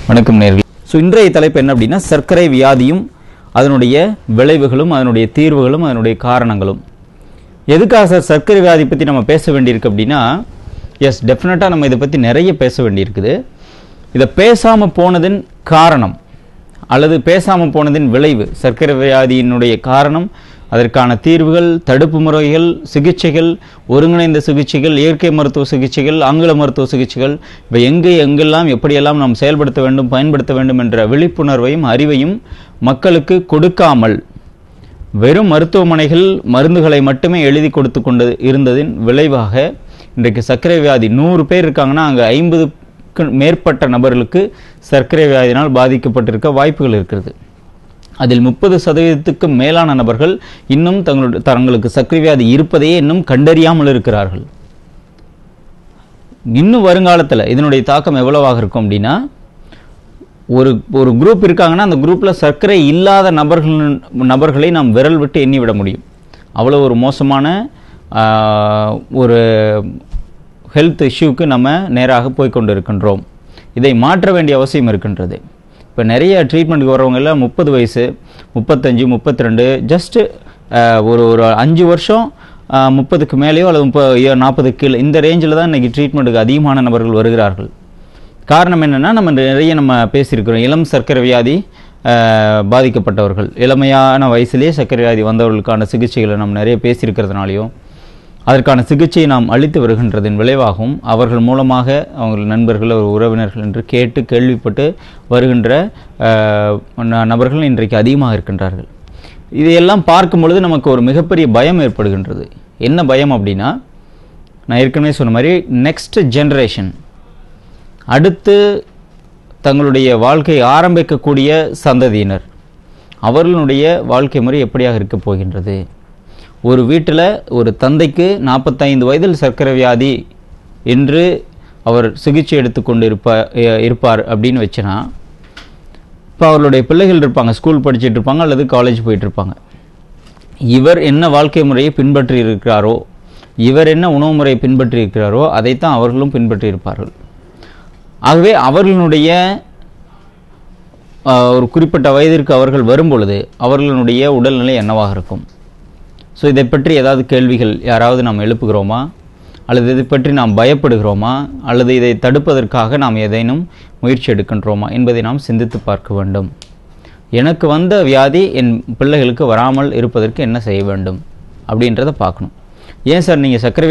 வணக்கம் நேயர்களே. இன்றைய தலைப்பு என்ன அப்படின்னா, சர்க்கரை வியாதியும் அதனுடைய விளைவுகளும் அதனுடைய தீர்வுகளும் அதனுடைய காரணங்களும். எதுக்காக சர்க்கரை வியாதி பற்றி நம்ம பேச வேண்டியிருக்கு அப்படின்னா, எஸ் டெஃபினட்டாக நம்ம இதை பற்றி நிறைய பேச வேண்டியிருக்குது. இதை பேசாமல் போனதின் காரணம் அல்லது பேசாமல் போனதின் விளைவு, சர்க்கரை வியாதியினுடைய காரணம், அதற்கான தீர்வுகள், தடுப்பு முறைகள், சிகிச்சைகள், ஒருங்கிணைந்த சிகிச்சைகள், இயற்கை மருத்துவ சிகிச்சைகள், ஆங்கில மருத்துவ சிகிச்சைகள், இவை எங்கெல்லாம் எப்படியெல்லாம் நாம் செயல்படுத்த வேண்டும், பயன்படுத்த வேண்டும் என்ற விழிப்புணர்வையும் அறிவையும் மக்களுக்கு கொடுக்காமல் வெறும் மருத்துவமனைகள் மருந்துகளை மட்டுமே எழுதி கொடுத்து கொண்டு இருந்ததின் விளைவாக இன்றைக்கு சர்க்கரை வியாதி 100 பேர் இருக்காங்கன்னா அங்கே 50க்கு மேற்பட்ட நபர்களுக்கு சர்க்கரை வியாதியினால் பாதிக்கப்பட்டிருக்க வாய்ப்புகள் இருக்கிறது. அதில் 30% மேலான நபர்கள் இன்னும் தங்களுக்கு சர்க்கரை வியாதி இருப்பதையே இன்னும் கண்டறியாமல் இருக்கிறார்கள். இன்னும் வருங்காலத்தில் இதனுடைய தாக்கம் எவ்வளவாக இருக்கும் அப்படின்னா, ஒரு குரூப் இருக்காங்கன்னா அந்த குரூப்பில் சர்க்கரை இல்லாத நபர்களை நாம் விரல் விட்டு எண்ணிவிட முடியும். அவ்வளோ ஒரு மோசமான ஒரு ஹெல்த் இஷ்யூக்கு நம்ம நேராக போய்கொண்டு இருக்கின்றோம். இதை மாற்ற வேண்டிய அவசியம் இருக்கின்றது. இப்போ நிறைய ட்ரீட்மெண்ட்டுக்கு வரவங்க எல்லாம் 30 வயசு, 35, 32, ஜஸ்ட்டு ஒரு 5 வருஷம் 30க்கு மேலேயோ அல்லது 40 கீழே இந்த ரேஞ்சில் தான் இன்றைக்கி ட்ரீட்மெண்ட்டுக்கு அதிகமான நபர்கள் வருகிறார்கள். காரணம் என்னென்னா, நம்ம பேசியிருக்கிறோம், இளம் சர்க்கரை வியாதி பாதிக்கப்பட்டவர்கள், இளமையான வயசுலேயே சர்க்கரை வியாதி வந்தவர்களுக்கான சிகிச்சைகளை நம்ம நிறைய பேசியிருக்கிறதுனாலையும் அதற்கான சிகிச்சையை நாம் அளித்து வருகின்றதின் விளைவாகவும் அவர்கள் மூலமாக அவங்கள் நண்பர்கள் உறவினர்கள் என்று கேட்டு கேள்விப்பட்டு வருகின்ற நபர்கள் இன்றைக்கு அதிகமாக இருக்கின்றார்கள். இதையெல்லாம் பார்க்கும் பொழுது நமக்கு ஒரு மிகப்பெரிய பயம் ஏற்படுகின்றது. என்ன பயம் அப்படின்னா, நான் ஏற்கனவே சொன்ன மாதிரி நெக்ஸ்ட் ஜெனரேஷன், அடுத்து தங்களுடைய வாழ்க்கையை ஆரம்பிக்கக்கூடிய சந்ததியினர், அவர்களுடைய வாழ்க்கை முறை எப்படியாக இருக்கப் போகின்றது? ஒரு வீட்டில் ஒரு தந்தைக்கு 45 வயதில் சர்க்கரை வியாதி என்று அவர் சிகிச்சை எடுத்துக்கொண்டு இருப்பார் அப்படின்னு வச்சுனா, இப்போ அவர்களுடைய பிள்ளைகள் இருப்பாங்க, ஸ்கூல் படிச்சுட்டு இருப்பாங்க அல்லது காலேஜ் போயிட்டு இருப்பாங்க. இவர் என்ன வாழ்க்கை முறையை பின்பற்றி இருக்கிறாரோ, இவர் என்ன உணவு முறையை பின்பற்றி இருக்கிறாரோ அதைத்தான் அவர்களும் பின்பற்றி இருப்பார்கள். ஆகவே அவர்களுடைய ஒரு குறிப்பிட்ட வயதிற்கு அவர்கள் வரும்பொழுது அவர்களுடைய உடல்நிலை என்னவாக இருக்கும்? ஸோ இதை பற்றி ஏதாவது கேள்விகள் யாராவது நாம் எழுப்புகிறோமா, அல்லது இதை பற்றி நாம் பயப்படுகிறோமா, அல்லது இதை தடுப்பதற்காக நாம் ஏதேனும் முயற்சி எடுக்கின்றோமா என்பதை நாம் சிந்தித்து பார்க்க வேண்டும். எனக்கு வந்த வியாதி என் பிள்ளைகளுக்கு வராமல் இருப்பதற்கு என்ன செய்ய வேண்டும் அப்படின்றத பார்க்கணும். ஏன் சார் நீங்கள் சர்க்கரை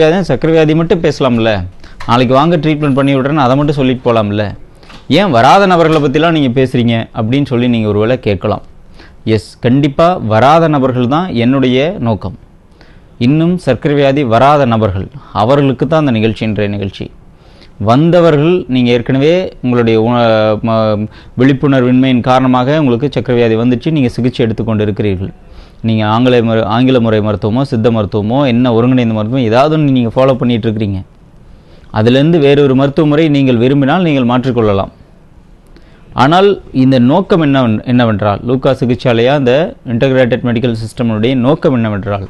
வியாதி மட்டும் பேசலாம்ல, நாளைக்கு வாங்க ட்ரீட்மெண்ட் பண்ணி விட்றேன்னு அதை மட்டும் சொல்லிட்டு போகலாம்ல, ஏன் வராத நபர்களை பற்றிலாம் நீங்கள் பேசுகிறீங்க அப்படின்னு சொல்லி நீங்கள் ஒருவேளை கேட்கலாம். எஸ், கண்டிப்பாக வராத நபர்கள் தான் என்னுடைய நோக்கம். இன்னும் சர்க்கரை வியாதி வராத நபர்கள், அவர்களுக்கு தான் அந்த நிகழ்ச்சி, இன்றைய நிகழ்ச்சி. வந்தவர்கள் நீங்கள் ஏற்கனவே உங்களுடைய விழிப்புணர்வின்மையின் காரணமாக உங்களுக்கு சர்க்கரை வியாதி வந்துச்சு, நீங்கள் சிகிச்சை எடுத்துக்கொண்டு இருக்கிறீர்கள். நீங்கள் ஆங்கில முறை மருத்துவமோ சித்த மருத்துவமோ என்ன ஒருங்கிணைந்த மருத்துவமோ ஏதாவது ஒன்று நீங்கள் ஃபாலோ பண்ணிகிட்டு இருக்கிறீங்க. அதிலிருந்து வேறொரு மருத்துவ முறை நீங்கள் விரும்பினால் நீங்கள் மாற்றிக்கொள்ளலாம். ஆனால் இந்த நோக்கம் என்னவென்றால், லூக்கா சிகிச்சையாலயா இந்த இன்டகிரேட்டட் மெடிக்கல் சிஸ்டமுடைய நோக்கம் என்னவென்றால்,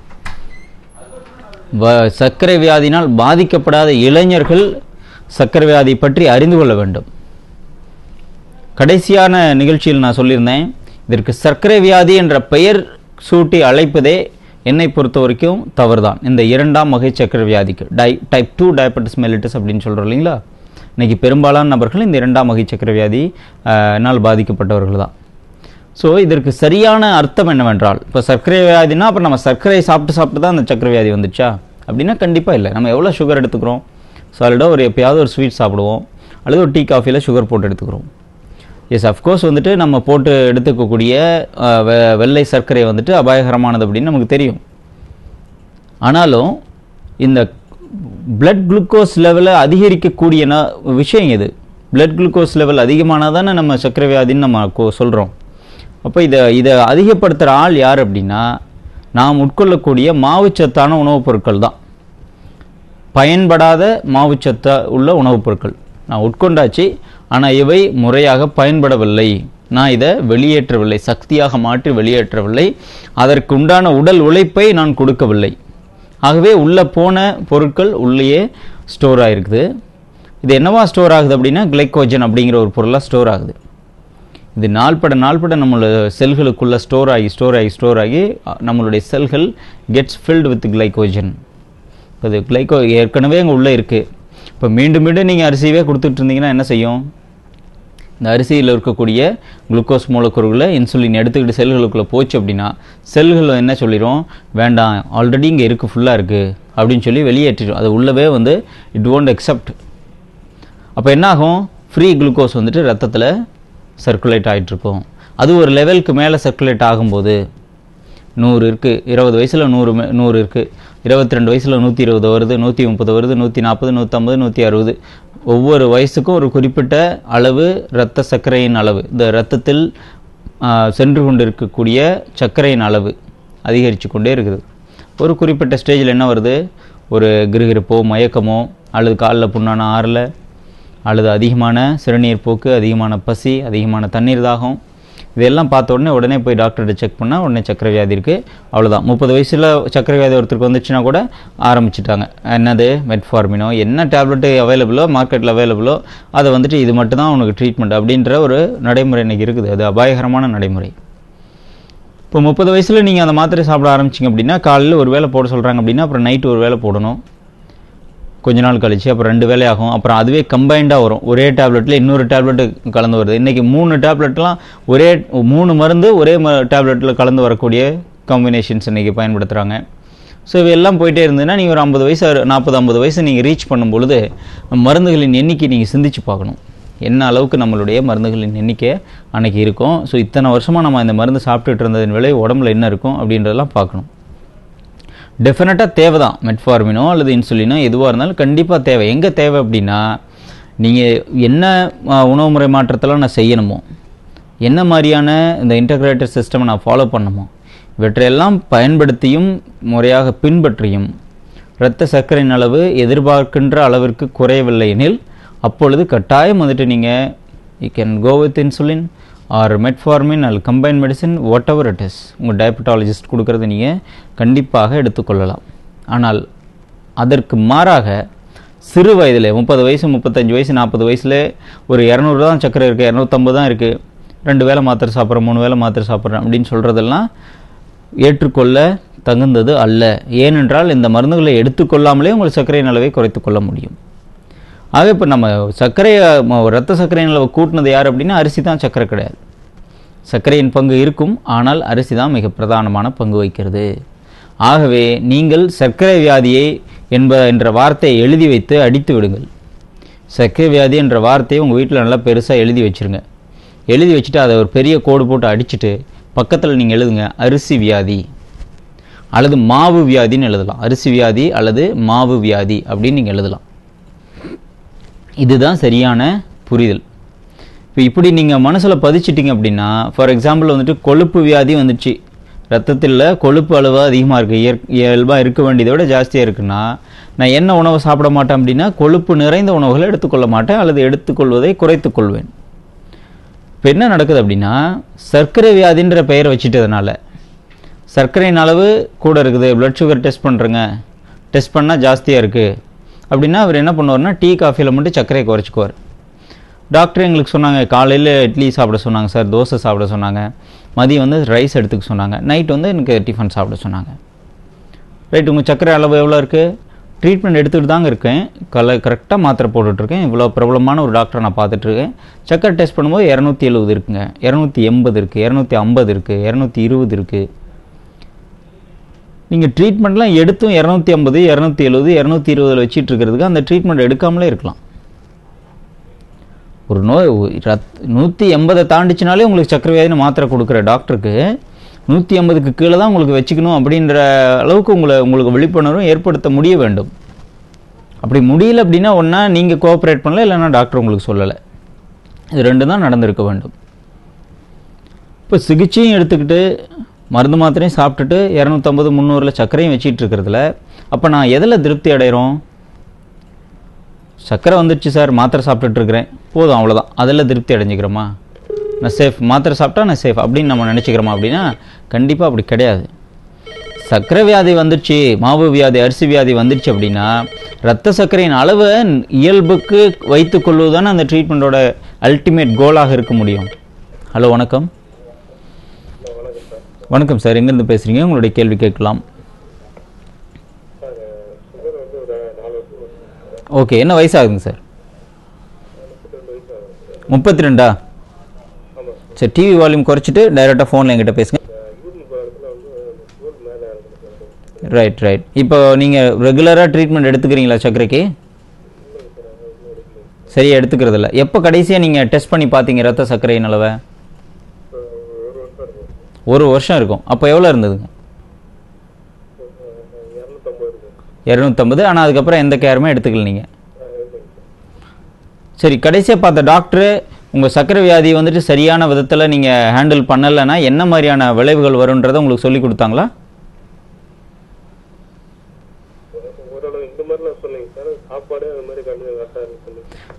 சர்க்கரை வியாதியினால் பாதிக்கப்படாத இளைஞர்கள் சர்க்கரை வியாதி பற்றி அறிந்து கொள்ள வேண்டும். கடைசியான நிகழ்ச்சியில் நான் சொல்லியிருந்தேன், இதற்கு சர்க்கரை வியாதி என்ற பெயர் சூட்டி அழைப்பதே என்னை பொறுத்த வரைக்கும் தவறுதான். இந்த 2ஆம் வகை சர்க்கரை வியாதிக்கு டைப் 2 டயபெட்டிஸ் மெல்லிட்டஸ் அப்படின்னு சொல்கிறோம் இல்லைங்களா, இன்றைக்கி பெரும்பாலான நபர்கள் இந்த 2ஆம் வகை சர்க்கரை வியாதினால் பாதிக்கப்பட்டவர்கள் தான். ஸோ இதற்கு சரியான அர்த்தம் என்னவென்றால், இப்போ சர்க்கரை வியாதினா அப்போ நம்ம சர்க்கரை சாப்பிட்டு தான் அந்த சர்க்கரை வியாதி வந்துச்சா அப்படின்னா கண்டிப்பாக இல்லை. நம்ம எவ்வளோ சுகர் எடுத்துக்கிறோம், சாலிடாக எப்பயாவது ஒரு ஸ்வீட் சாப்பிடுவோம் அல்லது ஒரு டீ காஃபியில் சுகர் போட்டு எடுத்துக்கிறோம். எஸ், அஃப்கோர்ஸ் நம்ம போட்டு எடுத்துக்கக்கூடிய வெள்ளை சர்க்கரை அபாயகரமானது அப்படின்னு நமக்கு தெரியும். ஆனாலும் இந்த பிளட் குளுக்கோஸ் லெவலை அதிகரிக்கக்கூடிய விஷயம் எது? பிளட் குளுக்கோஸ் லெவல் அதிகமானால் தானே நம்ம சர்க்கரை வியாதின்னு நம்ம சொல்கிறோம். அப்போ இதை அதிகப்படுத்துகிற ஆள் யார் அப்படின்னா, நாம் உட்கொள்ளக்கூடிய மாவுச்சத்தான உணவுப் பொருட்கள் தான். பயன்படாத மாவுச்சத்த உள்ள உணவுப் பொருட்கள் நான் உட்கொண்டாச்சு, ஆனால் இவை முறையாக பயன்படவில்லை, நான் இதை வெளியேற்றவில்லை, சக்தியாக மாற்றி வெளியேற்றவில்லை, அதற்கு உண்டான உடல் உழைப்பை நான் கொடுக்கவில்லை. ஆகவே உள்ளே போன பொருட்கள் உள்ளேயே ஸ்டோர் ஆகிருக்குது. இது என்னவா ஸ்டோர் ஆகுது அப்படின்னா கிளைக்கோஜன் அப்படிங்கிற ஒரு பொருளாக ஸ்டோர் ஆகுது. இது நாள்பட நம்மளோட செல்களுக்குள்ளே ஸ்டோர் ஆகி நம்மளுடைய செல்கள் கெட்ஸ் ஃபில்டு வித் கிளைக்கோஜன். அது ஏற்கனவே அங்கே உள்ளே இருக்குது. இப்போ மீண்டும் நீங்கள் அரிசியவே கொடுத்துட்டு இருந்தீங்கன்னா என்ன செய்யும்? இந்த அரிசியில் இருக்கக்கூடிய குளுக்கோஸ் மூலக்கூறுகளை இன்சுலின் எடுத்துக்கிட்டு செல்களுக்குள்ளே போச்சு அப்படின்னா செல்கள் என்ன சொல்லிடும், வேண்டாம் ஆல்ரெடி இங்கே இருக்குது, ஃபுல்லாக இருக்குது அப்படின்னு சொல்லி வெளியேற்றிடும். அது உள்ளவே இட் ஒன்ட் அக்செப்ட். அப்போ என்னாகும்? ஃப்ரீ குளுக்கோஸ் ரத்தத்தில் சர்க்குலேட் ஆகிட்டுருக்கும். அது ஒரு லெவலுக்கு மேலே சர்க்குலேட் ஆகும்போது 100 இருக்குது, 20 வயசில் 100 இருக்குது, 22 வயசில் 120 வருது, 130 வருது, 140, 150, 160. ஒவ்வொரு வயசுக்கும் ஒரு குறிப்பிட்ட அளவு இரத்த சர்க்கரையின் அளவு, இந்த இரத்தத்தில் சென்று கொண்டு இருக்கக்கூடிய சர்க்கரையின் அளவு அதிகரித்து கொண்டே இருக்குது. ஒரு குறிப்பிட்ட ஸ்டேஜில் என்ன வருது? ஒரு கிருகிருப்போ மயக்கமோ அல்லது காலில் புண்ணான ஆறல அல்லது அதிகமான சிறுநீர் போக்கு, அதிகமான பசி, அதிகமான தண்ணீர் தாகம், இதெல்லாம் பார்த்த உடனே போய் டாக்டர்கிட்ட செக் பண்ணால் உடனே சர்க்கரை வியாதி இருக்குது. அவ்வளோதான். 30 வயசில் சர்க்கரை வியாதி ஒருத்தருக்கு வந்துச்சுன்னா கூட ஆரம்பிச்சிட்டாங்க. என்னது? மெட்ஃபார்மினோ, என்ன டேப்லெட்டு அவைலபிளோ மார்க்கெட்டில் அவைலபிளோ அதை இது மட்டும்தான் உனக்கு ட்ரீட்மெண்ட் அப்படின்ற ஒரு நடைமுறை இன்றைக்கி இருக்குது. அது அபாயகரமான நடைமுறை. இப்போ 30 வயசில் நீங்கள் அந்த மாத்திரை சாப்பிட ஆரம்பிச்சிங்க அப்படின்னா காலையில் ஒரு வேளை போட சொல்கிறாங்க அப்படின்னா அப்புறம் நைட்டு ஒரு வேளை போடணும். கொஞ்ச நாள் கழிச்சு அப்புறம் 2 வேளை ஆகும். அப்புறம் அதுவே கம்பைண்டாக வரும். ஒரே டேப்லெட்டில் இன்னொரு டேப்லெட்டு கலந்து வருது. இன்றைக்கி 3 டேப்லெட்லாம் 3 மருந்து ஒரே டேப்லெட்டில் கலந்து வரக்கூடிய காம்பினேஷன்ஸ் இன்றைக்கி பயன்படுத்துகிறாங்க. ஸோ இவையெல்லாம் போயிட்டே இருந்ததுன்னா நீங்கள் ஒரு 50 வயசு 40-50 வயசு நீங்கள் ரீச் பண்ணும்பொழுது மருந்துகளின் எண்ணிக்கை நீங்கள் சிந்திச்சு பார்க்கணும். என்ன அளவுக்கு நம்மளுடைய மருந்துகளின் எண்ணிக்கை அன்றைக்கி இருக்கும். ஸோ இத்தனை வருஷமாக நம்ம இந்த மருந்து சாப்பிட்டுட்டு இருந்ததின் விலை உடம்புல என்ன இருக்கும் அப்படின்றதெல்லாம் பார்க்கணும். டெஃபினட்டாக தேவை தான். மெட்ஃபார்மினோ அல்லது இன்சுலினோ எதுவாக இருந்தாலும் கண்டிப்பாக தேவை. எங்கே தேவை அப்படின்னா நீங்கள் என்ன உணவு முறை மாற்றத்தெல்லாம் நான் செய்யணுமோ, என்ன மாதிரியான இந்த இன்டகிரேட்டட் சிஸ்டமை நான் ஃபாலோ பண்ணணுமோ, இவற்றையெல்லாம் பயன்படுத்தியும் முறையாக பின்பற்றியும் இரத்த சர்க்கரையின் அளவு எதிர்பார்க்கின்ற அளவிற்கு குறையவில்லை எனில் அப்பொழுது கட்டாயம் நீங்கள் you can go with insulin or metformin அல்லது combine medicine whatever it is. உங்கள் டயபெட்டாலஜிஸ்ட் கொடுக்குறது நீங்கள் கண்டிப்பாக எடுத்துக்கொள்ளலாம். ஆனால் அதற்கு மாறாக சிறு வயதில் 30 வயசு 35 வயசு 40 வயசில் ஒரு 200 தான் சர்க்கரை இருக்குது, 250 தான் இருக்குது, 2 வேளை மாத்திரை சாப்பிட்றேன், 3 வேளை மாத்திரை சாப்பிட்றேன் அப்படின்னு சொல்கிறதெல்லாம் ஏற்றுக்கொள்ள தகுந்தது அல்ல. ஏனென்றால் இந்த மருந்துகளை எடுத்துக்கொள்ளாமலே உங்கள் சர்க்கரையின் அளவை குறைத்து கொள்ள முடியும். ஆக இப்போ நம்ம இரத்த சர்க்கரையின் அளவு கூட்டினது யார் அப்படின்னா அரிசி தான், சர்க்கரை கிடையாது. சர்க்கரையின் பங்கு இருக்கும், ஆனால் அரிசி தான் மிக பிரதானமான பங்கு வகிக்கிறது. ஆகவே நீங்கள் சர்க்கரை வியாதியை என்ற வார்த்தையை எழுதி வைத்து அடித்து விடுங்கள். சர்க்கரை வியாதி என்ற வார்த்தையை உங்கள் வீட்டில் நல்லா பெருசாக எழுதி வச்சுருங்க. எழுதி வச்சுட்டு அதை ஒரு பெரிய கோடு போட்டு அடிச்சுட்டு பக்கத்தில் நீங்கள் எழுதுங்க அரிசி வியாதி அல்லது மாவு வியாதின்னு எழுதலாம். அரிசி வியாதி அல்லது மாவு வியாதி அப்படின்னு நீங்கள் எழுதலாம். இதுதான் சரியான புரிதல். இப்போ இப்படி நீங்கள் மனசில் பதிச்சிட்டிங்க அப்படின்னா, ஃபார் எக்ஸாம்பிள் கொழுப்பு வியாதி வந்துச்சு, ரத்தத்தில் கொழுப்பு அளவு அதிகமாக இருக்குது, இயல்பாக இருக்க வேண்டியதை விட ஜாஸ்தியாக இருக்குன்னா நான் என்ன உணவை சாப்பிட மாட்டேன் அப்படின்னா கொழுப்பு நிறைந்த உணவுகளை எடுத்துக்கொள்ள மாட்டேன் அல்லது எடுத்துக்கொள்வதை குறைத்து கொள்வேன். இப்போ என்ன நடக்குது அப்படின்னா சர்க்கரை வியாதின்ற பெயரை வச்சுட்டதுனால சர்க்கரையின் அளவு கூட இருக்குது, பிளட் சுகர் டெஸ்ட் பண்ணுறேங்க, டெஸ்ட் பண்ணால் ஜாஸ்தியாக இருக்குது அப்படின்னா அவர் என்ன பண்ணுவார்னா டீ காஃபியில் மட்டும் சர்க்கரையை குறைச்சிக்குவார். டாக்டர் எங்களுக்கு சொன்னாங்க, காலையில் இட்லி சாப்பிட சொன்னாங்க சார், தோசை சாப்பிட சொன்னாங்க, மதியம் ரைஸ் எடுத்துக்க சொன்னாங்க, நைட் எனக்கு டிஃபன் சாப்பிட சொன்னாங்க. ரைட், உங்கள் சர்க்கரை அளவு எவ்வளோ இருக்குது? ட்ரீட்மெண்ட் எடுத்துகிட்டு தாங்க இருக்கேன், கரெக்டாக மாத்திரை போட்டுட்ருக்கேன், இவ்வளோ பிரபலமான ஒரு டாக்டரை நான் பார்த்துட்ருக்கேன். சர்க்கரை டெஸ்ட் பண்ணும்போது 270 இருக்குங்க, 280 இருக்குது, 250 இருக்குது, 220 இருக்குது. நீங்கள் ட்ரீட்மெண்ட்லாம் எடுத்தும் 250, 270, 220 வச்சிட்டு இருக்கிறதுக்கு அந்த ட்ரீட்மெண்ட் எடுக்காமலே இருக்கலாம். ஒரு நோய் 180 தாண்டிச்சினாலே உங்களுக்கு சர்க்கரை வியாதின்னு மாத்திரை கொடுக்குற டாக்டருக்கு 150க்கு கீழே தான் உங்களுக்கு வச்சுக்கணும் அப்படின்ற அளவுக்கு உங்களுக்கு விழிப்புணர்வும் ஏற்படுத்த முடிய வேண்டும். அப்படி முடியல அப்படின்னா ஒன்றா நீங்கள் கோஆப்ரேட் பண்ணல, இல்லைன்னா டாக்டர் உங்களுக்கு சொல்லலை. இது 2 தான் நடந்திருக்க வேண்டும். இப்போ சிகிச்சையும் எடுத்துக்கிட்டு மருந்து மாத்திரையும் சாப்பிட்டுட்டு 250, 300 சர்க்கரையும் வச்சிட்டு இருக்கிறதுல அப்போ நான் எதில் திருப்தி அடைகிறோம்? சர்க்கரை வந்துடுச்சு சார், மாத்திரை சாப்பிட்டுட்டு இருக்கிறேன், போதும் அவ்வளோதான், அதில் திருப்தி அடைஞ்சிக்கிறோமா? நான் சேஃப், மாத்திரை சாப்பிட்டா நான் சேஃப் அப்படின்னு நம்ம நினச்சிக்கிறோமா அப்படின்னா கண்டிப்பாக அப்படி கிடையாது. சர்க்கரை வியாதி வந்துடுச்சு, மாவு வியாதி, அரிசி வியாதி வந்துடுச்சு அப்படின்னா இரத்த சர்க்கரையின் அளவை இயல்புக்கு வைத்துக்கொள்வது தானே அந்த ட்ரீட்மெண்ட்டோட அல்டிமேட் கோலாக இருக்க முடியும். ஹலோ, வணக்கம். வணக்கம் சார், எங்கேருந்து பேசுகிறீங்க? உங்களுடைய கேள்வி கேட்கலாம். ஓகே, என்ன வயசாகுதுங்க சார்? 32. சரி, டிவி வால்யூம் குறைச்சிட்டு டைரெக்டாக ஃபோனில் என்கிட்ட பேசுங்க. ரைட். இப்போ நீங்கள் ரெகுலராக ட்ரீட்மெண்ட் எடுத்துக்கிறீங்களா சர்க்கரைக்கு? சரியா எடுத்துக்கிறதில்ல. எப்போ கடைசியாக நீங்கள் டெஸ்ட் பண்ணி பார்த்தீங்க ரத்த சர்க்கரையின் அளவை? 1 வருஷம் இருக்கும். அப்போ எவ்வளோ இருந்ததுங்க? 250. ஆனால் அதுக்கப்புறம் எந்த கேருமே எடுத்துக்கல நீங்கள். சரி, கடைசியாக பார்த்த டாக்டரு உங்கள் சர்க்கரை வியாதி வந்துட்டு சரியான விதத்தில் நீங்கள் ஹேண்டில் பண்ணலைன்னா என்ன மாதிரியான விளைவுகள் வரும்ன்றதை உங்களுக்கு சொல்லி கொடுத்தாங்களா?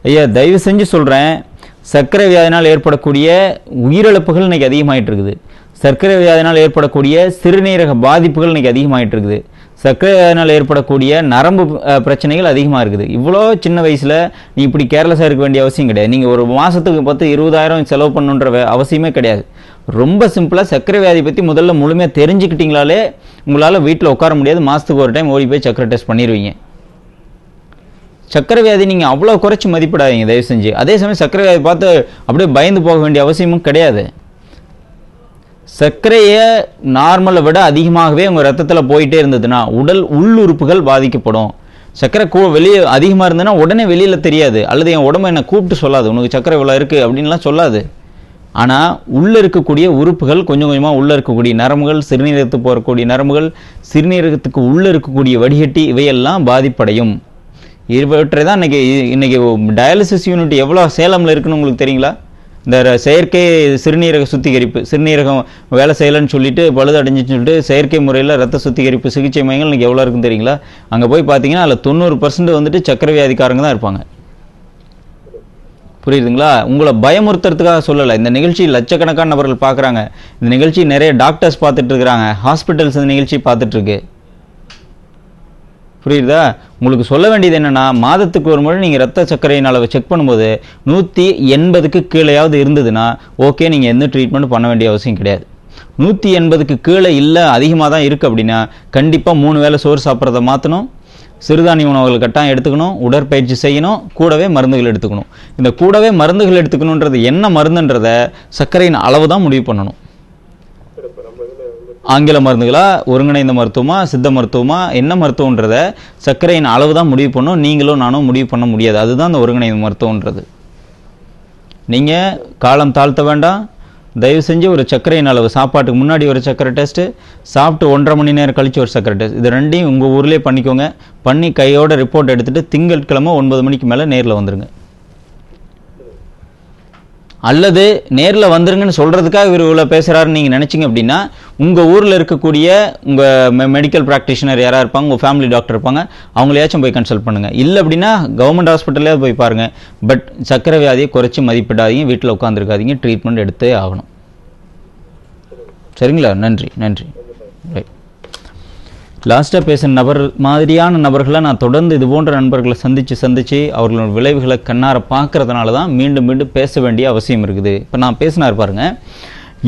ஐயா, தயவு செஞ்சு சொல்கிறேன், சர்க்கரை வியாதினால் ஏற்படக்கூடிய உயிரிழப்புகள் இன்றைக்கி அதிகமாகிட்டு இருக்குது. சர்க்கரை வியாதினால் ஏற்படக்கூடிய சிறுநீரக பாதிப்புகள் இன்றைக்கி ஆகிட்டு இருக்குது. சர்க்கரை வியாதினால் ஏற்படக்கூடிய நரம்பு பிரச்சனைகள் அதிகமாக இருக்குது. இவ்வளோ சின்ன வயசில் நீ இப்படி கேர்லெஸ்ஸாக இருக்க வேண்டிய அவசியம் கிடையாது. நீங்கள் ஒரு மாதத்துக்கு 10-20,000 செலவு பண்ணுன்ற அவசியமே கிடையாது. ரொம்ப சிம்பிளாக சர்க்கரை வியாதி பற்றி முதல்ல முழுமையாக தெரிஞ்சுக்கிட்டீங்களாலே உங்களால் வீட்டில் உட்கார முடியாது. மாதத்துக்கு ஒரு டைம் ஓடி போய் சர்க்கரை டெஸ்ட் பண்ணிடுவீங்க. சர்க்கரை வியாதி நீங்கள் அவ்வளோ குறைச்சி மதிப்பிடாதீங்க தயவு செஞ்சு. அதே சமயம் சர்க்கரை வியாதி பார்த்து அப்படியே பயந்து போக வேண்டிய அவசியமும் கிடையாது. சர்க்கரையை நார்மலை விட அதிகமாகவே உங்கள் ரத்தத்தில் போயிட்டே இருந்ததுன்னா உடல் உள்ளுறுப்புகள் பாதிக்கப்படும். சர்க்கரை வெளியே அதிகமாக இருந்ததுன்னா உடனே வெளியில் தெரியாது, அல்லது என் உடம்பு என்னை கூப்பிட்டு சொல்லாது உனக்கு சர்க்கரை இவ்வளோ இருக்குது அப்படின்லாம் சொல்லாது. ஆனால் உள்ளே இருக்கக்கூடிய உறுப்புகள் கொஞ்சம் கொஞ்சமாக உள்ளே இருக்கக்கூடிய நரம்புகள், சிறுநீரகத்துக்கு போகக்கூடிய நரம்புகள், சிறுநீரகத்துக்கு உள்ளே இருக்கக்கூடிய வடிகட்டி இவையெல்லாம் பாதிப்படையும். இவற்றை தான் இன்னைக்கு டயாலிசிஸ் யூனிட் எவ்வளோ சேலமில் இருக்குன்னு உங்களுக்கு தெரியுங்களா? இந்த செயற்கை சிறுநீரக சுத்திகரிப்பு, சிறுநீரகம் வேலை செய்யலைன்னு சொல்லிட்டு பழுதடைஞ்சின்னு சொல்லிட்டு செயற்கை முறையில் ரத்த சுத்திகரிப்பு சிகிச்சை மையங்கள் இன்றைக்கி எவ்வளோ இருக்குன்னு தெரியுங்களா? அங்கே போய் பார்த்தீங்கன்னா அதில் 90% வந்துட்டு சர்க்கரை வியாதிக்காரங்க தான் இருப்பாங்க. புரியுதுங்களா? உங்களை பயமுறுத்துறதுக்காக சொல்லலை. இந்த நிகழ்ச்சி லட்சக்கணக்கான நபர்கள் பார்க்குறாங்க. இந்த நிகழ்ச்சி நிறைய டாக்டர்ஸ் பார்த்துட்டு இருக்கிறாங்க, ஹாஸ்பிட்டல்ஸ் இந்த நிகழ்ச்சி பார்த்துட்ருக்கு. புரியுதா? உங்களுக்கு சொல்ல வேண்டியது என்னென்னா, மாதத்துக்கு ஒரு முறை நீங்கள் ரத்த சர்க்கரையின் அளவை செக் பண்ணும்போது 180க்கு கீழேயாவது இருந்ததுன்னா ஓகே, நீங்கள் எந்த ட்ரீட்மெண்ட் பண்ண வேண்டிய அவசியம் கிடையாது. 180க்கு கீழே இல்லை, அதிகமாக தான் இருக்குது அப்படின்னா கண்டிப்பாக 3 வேளை சோறு சாப்பிட்றத மாற்றணும், சிறுதானிய உணவுகள் கட்டாயம் எடுத்துக்கணும், உடற்பயிற்சி செய்யணும், கூடவே மருந்துகள் எடுத்துக்கணும். இந்த கூடவே மருந்துகள் எடுத்துக்கணுன்றது என்ன மருந்துன்றதை சர்க்கரையின் அளவு தான் முடிவு பண்ணணும். ஆங்கில மருந்துகளா, ஒருங்கிணைந்த மருத்துவமா, சித்த மருத்துவமா, என்ன மருத்துவன்றத சர்க்கரையின் அளவு தான் முடிவு பண்ணும். நீங்களும் நானும் முடிவு பண்ண முடியாது. அதுதான் அந்த ஒருங்கிணைந்த மருத்துவன்றது. நீங்கள் காலம் தாழ்த்த வேண்டாம். தயவு செஞ்சு ஒரு சர்க்கரையின் அளவு, சாப்பாட்டுக்கு முன்னாடி ஒரு சர்க்கரை டெஸ்ட்டு, சாப்பிட்டு 1.5 மணி நேரம் கழித்து ஒரு சர்க்கரை டெஸ்ட், இது ரெண்டையும் உங்கள் ஊர்லேயே பண்ணிக்கோங்க. பண்ணி கையோட ரிப்போர்ட் எடுத்துகிட்டு திங்கட்கிழமை 9 மணிக்கு மேலே நேரில் வந்துடுங்க. அல்லது நேரில் வந்துருங்கன்னு சொல்கிறதுக்காக இவர் இவ்வளோ பேசுகிறாருன்னு நீங்கள் நினச்சிங்க அப்படின்னா உங்கள் ஊரில் இருக்கக்கூடிய உங்கள் மெடிக்கல் ப்ராக்டிஷனர் யாராக இருப்பாங்க, உங்கள் ஃபேமிலி டாக்டர் இருப்பாங்க, அவங்களையாச்சும் போய் கன்சல்ட் பண்ணுங்கள். இல்லை அப்படின்னா கவர்மெண்ட் ஹாஸ்பிட்டல்லையாவது போய் பாருங்கள். பட் சர்க்கரை வியாதியை குறைச்சி மதிப்பிடாதீங்க, வீட்டில் உட்காந்துருக்காதீங்க, ட்ரீட்மெண்ட் எடுத்தே ஆகணும். சரிங்களா? நன்றி. ரைட். லாஸ்ட்டாக பேசுகிற மாதிரியான நபர்களை நான் தொடர்ந்து இது போன்ற நண்பர்களை சந்தித்து அவர்களோட விளைவுகளை கண்ணார பார்க்கறதுனால தான் மீண்டும் பேச வேண்டிய அவசியம் இருக்குது. இப்போ நான் பேசினார் பாருங்க,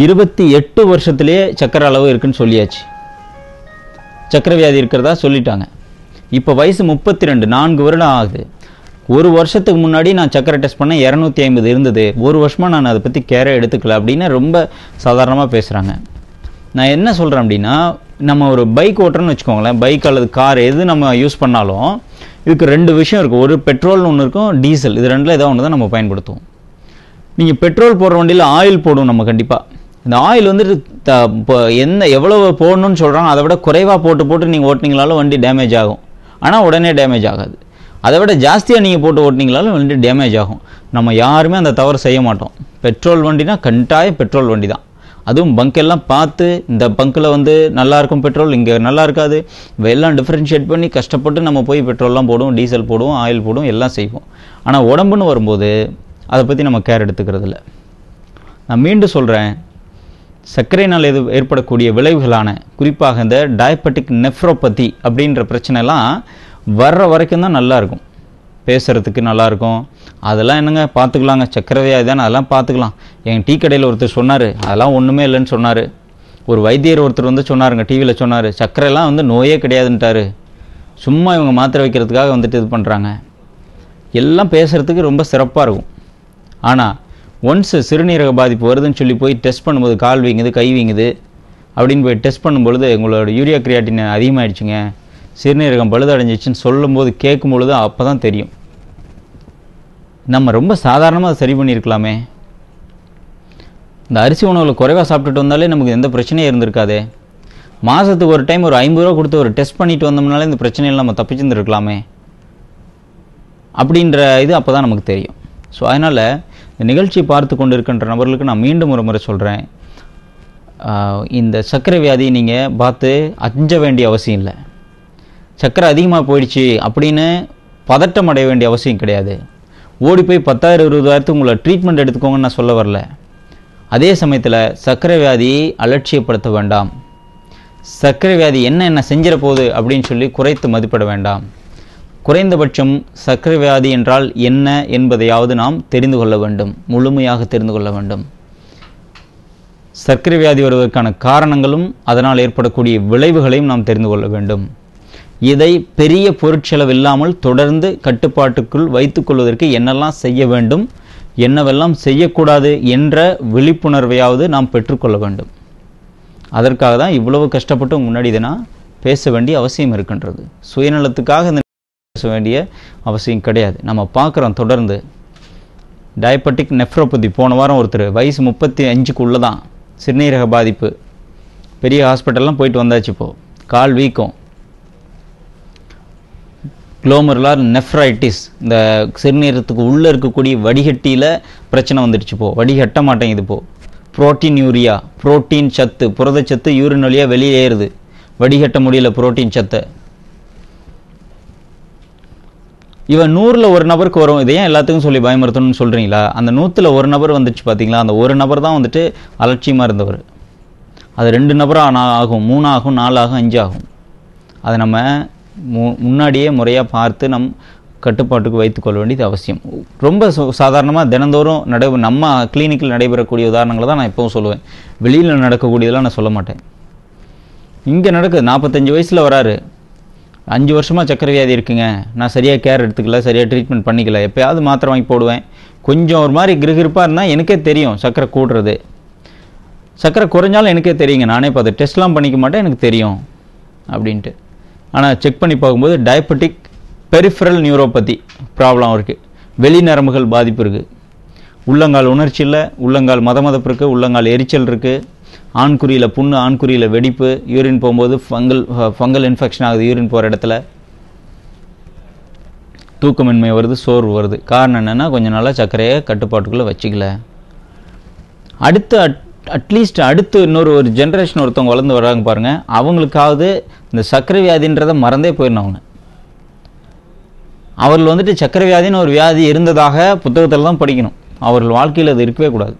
28 வருஷத்துலேயே சக்கரை அளவு இருக்குன்னு சொல்லியாச்சு, சக்கரை வியாதி இருக்கிறதா சொல்லிட்டாங்க. இப்போ வயசு 32, 4 வருடம் ஆகுது. 1 வருஷத்துக்கு முன்னாடி நான் சக்கரை டெஸ்ட் பண்ண 250 இருந்தது, 1 வருஷமாக நான் அதை பற்றி கேரே எடுத்துக்கல அப்படின்னு ரொம்ப சாதாரணமாக பேசுகிறாங்க. நான் என்ன சொல்கிறேன் அப்படின்னா, நம்ம ஒரு பைக் ஓட்டுறோன்னு வச்சுக்கோங்களேன், பைக் அல்லது கார் எது நம்ம யூஸ் பண்ணாலும் இதுக்கு 2 விஷயம் இருக்குது. ஒரு பெட்ரோல்னு ஒன்று இருக்கும், டீசல். இது ரெண்டில் ஏதாவது ஒன்று தான் நம்ம பயன்படுத்துவோம். நீங்கள் பெட்ரோல் போடுற வண்டியில் ஆயில் போடுவோம் நம்ம கண்டிப்பாக. இந்த ஆயில் வந்துட்டு எவ்வளவு போடணும்னு சொல்கிறாங்க அதை விட குறைவாக போட்டு நீங்கள் ஓட்டினீங்களாலும் வண்டி டேமேஜ் ஆகும். ஆனால் உடனே டேமேஜ் ஆகாது. அதை விட ஜாஸ்தியாக நீங்கள் போட்டு ஓட்டினீங்களாலும் வண்டி டேமேஜ் ஆகும். நம்ம யாருமே அந்த தவறு செய்ய மாட்டோம். பெட்ரோல் வண்டினா கட்டாயம் பெட்ரோல் வண்டி தான். அதுவும் பங்க் பார்த்து, இந்த பங்க்கில் நல்லா இருக்கும் பெட்ரோல், இங்கே நல்லா இருக்காது, எல்லாம் டிஃப்ரென்ஷியேட் பண்ணி கஷ்டப்பட்டு நம்ம போய் பெட்ரோல்லாம் போடுவோம், டீசல் போடுவோம், ஆயில் போடுவோம், எல்லாம் செய்வோம். ஆனால் உடம்புன்னு வரும்போது அதை பற்றி நம்ம கேர் எடுத்துக்கிறது இல்லை. நான் மீண்டும் சொல்கிறேன், சர்க்கரையினால் ஏற்படக்கூடிய விளைவுகளான குறிப்பாக இந்த டயபெட்டிக் நெஃப்ரோபதி அப்படின்ற பிரச்சனைலாம் வர்ற வரைக்கும் தான் நல்லா இருக்கும். பேசுகிறதுக்கு நல்லாயிருக்கும். அதெல்லாம் என்னங்க பார்த்துக்கலாங்க, சர்க்கரை வியாதி தானே, அதெல்லாம் பார்த்துக்கலாம். எங்கள் டீ கடையில் ஒருத்தர் சொன்னார், அதெல்லாம் ஒன்றுமே இல்லைன்னு சொன்னார். ஒரு வைத்தியர் ஒருத்தர் வந்து சொன்னாருங்க, டிவியில் சொன்னார், சர்க்கரைலாம் வந்து நோயே கிடையாதுன்ட்டார். சும்மா இவங்க மாத்திரை வைக்கிறதுக்காக வந்துட்டு இது பண்ணுறாங்க. எல்லாம் பேசுகிறதுக்கு ரொம்ப சிறப்பாக இருக்கும். ஆனால் ஒன்ஸ் சிறுநீரக பாதிப்பு வருதுன்னு சொல்லி போய் டெஸ்ட் பண்ணும்போது கால் வீங்குது, கை வீங்குது அப்படின்னு போய் டெஸ்ட் பண்ணும்பொழுது உங்களோட யூரியா கிரியாட்டின் அதிகமாகிடுச்சுங்க, சிறுநீரகம் பழுதடைஞ்சிச்சுன்னு சொல்லும்போது கேட்கும்பொழுது அப்போ தான் தெரியும். நம்ம ரொம்ப சாதாரணமாக அதை சரி பண்ணியிருக்கலாமே. இந்த அரிசி உணவில் குறைவாக சாப்பிட்டுட்டு வந்தாலே நமக்கு எந்த பிரச்சனையும் இருந்திருக்காதே. மாதத்துக்கு ஒரு டைம் ஒரு 50 ரூபா கொடுத்து ஒரு டெஸ்ட் பண்ணிட்டு வந்தோம்னாலே இந்த பிரச்சனையில் நம்ம தப்பிச்சுருந்துருக்கலாமே அப்படின்ற இது அப்போ தான் நமக்கு தெரியும். ஸோ அதனால் இந்த நிகழ்ச்சி பார்த்து கொண்டு இருக்கின்ற நபர்களுக்கு நான் மீண்டும் ஒரு முறை சொல்கிறேன், இந்த சர்க்கரை வியாதி நீங்கள் பார்த்து அஞ்ச வேண்டிய அவசியம் இல்லை. சர்க்கரை அதிகமாக போயிடுச்சு அப்படின்னு பதட்டம் அடைய வேண்டிய அவசியம் கிடையாது. ஓடி போய் 10,000 20,000 உங்களை ட்ரீட்மெண்ட் எடுத்துக்கோங்கன்னு நான் சொல்ல வரல. அதே சமயத்தில் சர்க்கரை வியாதியை அலட்சியப்படுத்த வேண்டாம். சர்க்கரை வியாதி என்ன செஞ்சிட போகுது அப்படின்னு சொல்லி குறைத்து மதிப்பிட வேண்டாம். குறைந்தபட்சம் சர்க்கரை வியாதி என்றால் என்ன என்பதையாவது நாம் தெரிந்து கொள்ள வேண்டும், முழுமையாக தெரிந்து கொள்ள வேண்டும். சர்க்கரை வியாதி வருவதற்கான காரணங்களும் அதனால் ஏற்படக்கூடிய விளைவுகளையும் நாம் தெரிந்து கொள்ள வேண்டும். இதை பெரிய பொருட்செலவு இல்லாமல் தொடர்ந்து கட்டுப்பாட்டுக்குள் வைத்துக்கொள்வதற்கு என்னெல்லாம் செய்ய வேண்டும், என்னவெல்லாம் செய்யக்கூடாது என்ற விழிப்புணர்வையாவது நாம் பெற்றுக்கொள்ள வேண்டும். அதற்காக தான் இவ்வளவு கஷ்டப்பட்டு முன்னாடி இதை நான் பேச வேண்டிய அவசியம் இருக்கின்றது. சுயநலத்துக்காக இந்த பேச வேண்டிய அவசியம் கிடையாது. நம்ம பார்க்குறோம் தொடர்ந்து டயபெட்டிக் நெஃப்ரோபதி. போன வாரம் ஒருத்தர் வயசு 35க்குள்ளே தான், சிறுநீரக பாதிப்பு, பெரிய ஹாஸ்பிட்டல்லாம் போயிட்டு வந்தாச்சு. இப்போது கால் வீக்கம், குளோமருலார் நெஃப்ரைட்டிஸ், இந்த சிறுநீரகத்துக்கு உள்ளே இருக்கக்கூடிய வடிகட்டியில் பிரச்சனை வந்துடுச்சு. இப்போது வடிகட்ட மாட்டேங்குது. இப்போது புரோட்டீன் யூரியா, புரோட்டீன் சத்து, புரதச்சத்து யூரின் வழியாக வெளியேறுது, வடிகட்ட முடியல புரோட்டீன் சத்தை. இவன் 100ல் ஒரு நபருக்கு வரும். இதை ஏன் எல்லாத்துக்கும் சொல்லி பயமுறுத்தணும்னு சொல்கிறீங்களா? அந்த 100ல் ஒரு நபர் வந்துச்சு பார்த்தீங்களா, அந்த ஒரு நபர் தான் வந்துட்டு அலட்சியமாக இருந்தவர். அது 2 நபராக ஆகும், 3 ஆகும், 4 ஆகும், 5 ஆகும். அதை நம்ம முன்னாடியே முறையாக பார்த்து நம் கட்டுப்பாட்டுக்கு வைத்துக்கொள்ள வேண்டியது அவசியம். ரொம்ப சாதாரணமாக தினந்தோறும் நம்ம கிளினிக்கில் நடைபெறக்கூடிய உதாரணங்களை தான் நான் எப்பவும் சொல்லுவேன். வெளியில் நடக்கக்கூடியதெல்லாம் நான் சொல்ல மாட்டேன். இங்கே நடக்குது. 45 வயசில் வராரு, 5 வருஷமாக சர்க்கரை வியாதி இருக்குங்க, நான் சரியாக கேர் எடுத்துக்கல, சரியாக ட்ரீட்மெண்ட் பண்ணிக்கல, எப்போயாவது மாத்திரை வாங்கி போடுவேன், கொஞ்சம் ஒரு மாதிரி கிருகிருப்பாக இருந்தால் எனக்கே தெரியும் சர்க்கரை கூடுறது. சர்க்கரை குறைஞ்சாலும் எனக்கே தெரியுங்க, நானே இப்போ அதை டெஸ்ட்லாம் பண்ணிக்க மாட்டேன், எனக்கு தெரியும் அப்படின்ட்டு. ஆனால் செக் பண்ணி பார்க்கும்போது டயபெட்டிக் பெரிஃபரல் நியூரோபதி ப்ராப்ளம் இருக்குது, வெளி நரம்புகள் பாதிப்பு இருக்குது, உள்ளங்கால் உணர்ச்சி இல்லை, உள்ளங்கால் மதமதப்பு இருக்குது, உள்ளங்கால் எரிச்சல் இருக்குது, ஆண்குறியில் புண்ணு, ஆண்குறியில் வெடிப்பு, யூரின் போகும்போது ஃபங்கல் இன்ஃபெக்ஷன் ஆகுது யூரின் போகிற இடத்துல, தூக்கமின்மை வருது, சோர்வு வருது. காரணம் என்னென்னா கொஞ்சம் நாளாக சர்க்கரையை கட்டுப்பாட்டுக்குள்ளே வச்சுக்கல. அடுத்து இன்னொரு ஜென்ரேஷன் ஒருத்தவங்க வளர்ந்து வர்றாங்க பாருங்கள், அவங்களுக்காவது இந்த சர்க்கரை வியாதின்றதை மறந்தே போயிடணும். அவர்கள் வந்துட்டு சர்க்கரை வியாதின்னு ஒரு வியாதி இருந்ததாக புத்தகத்தில் தான் படிக்கணும். அவர்கள் வாழ்க்கையில் அது இருக்கவே கூடாது.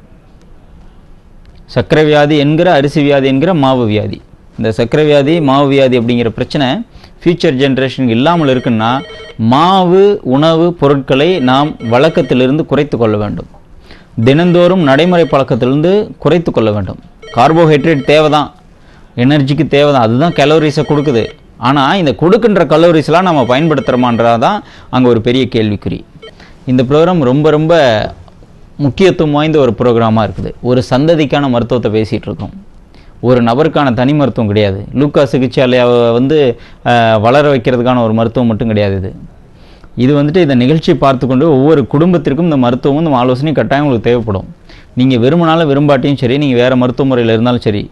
சர்க்கரை வியாதி என்கிற அரிசி வியாதி என்கிற மாவு வியாதி, இந்த சர்க்கரை வியாதி மாவு வியாதி அப்படிங்கிற பிரச்சனை ஃபியூச்சர் ஜென்ரேஷனுக்கு இல்லாமல் இருக்குன்னா மாவு உணவு பொருட்களை நாம் வழக்கத்திலிருந்து குறைத்து கொள்ள வேண்டும். தினந்தோறும் நடைமுறை பழக்கத்திலிருந்து குறைத்து கொள்ள வேண்டும். கார்போஹைட்ரேட் தேவை தான், எனர்ஜிக்கு தேவை தான், அதுதான் கலோரிஸை கொடுக்குது. ஆனால் இந்த கொடுக்கின்ற கலோரிஸ்லாம் நம்ம பயன்படுத்துகிறோமான்றதான் அங்கே ஒரு பெரிய கேள்விக்குறி. இந்த ப்ரோக்ராம் ரொம்ப ரொம்ப முக்கியத்துவம் வாய்ந்த ஒரு ப்ரோக்ராமாக இருக்குது. ஒரு சந்ததிக்கான மருத்துவத்தை பேசிகிட்டு இருக்கோம், ஒரு நபருக்கான தனி மருத்துவம் கிடையாது. லூக்கா சிகிச்சையாலயாவை வளர வைக்கிறதுக்கான ஒரு மருத்துவம் மட்டும் கிடையாது. இது வந்துட்டு இந்த நிகழ்ச்சியை பார்த்து கொண்டு ஒவ்வொரு குடும்பத்திற்கும் இந்த மருத்துவமும் இந்த ஆலோசனையும் கட்டாயம் உங்களுக்கு தேவைப்படும். நீங்கள் விரும்பினாலும் விரும்பாட்டியும் சரி, நீங்கள் வேறு மருத்துவ முறையில் இருந்தாலும் சரி,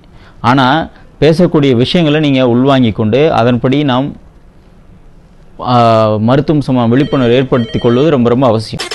ஆனால் பேசக்கூடிய விஷயங்களை நீங்கள் உள்வாங்கி கொண்டு அதன்படி நாம் மருத்துவம் விழிப்புணர்வு ஏற்படுத்தி கொள்வது ரொம்ப ரொம்ப அவசியம்.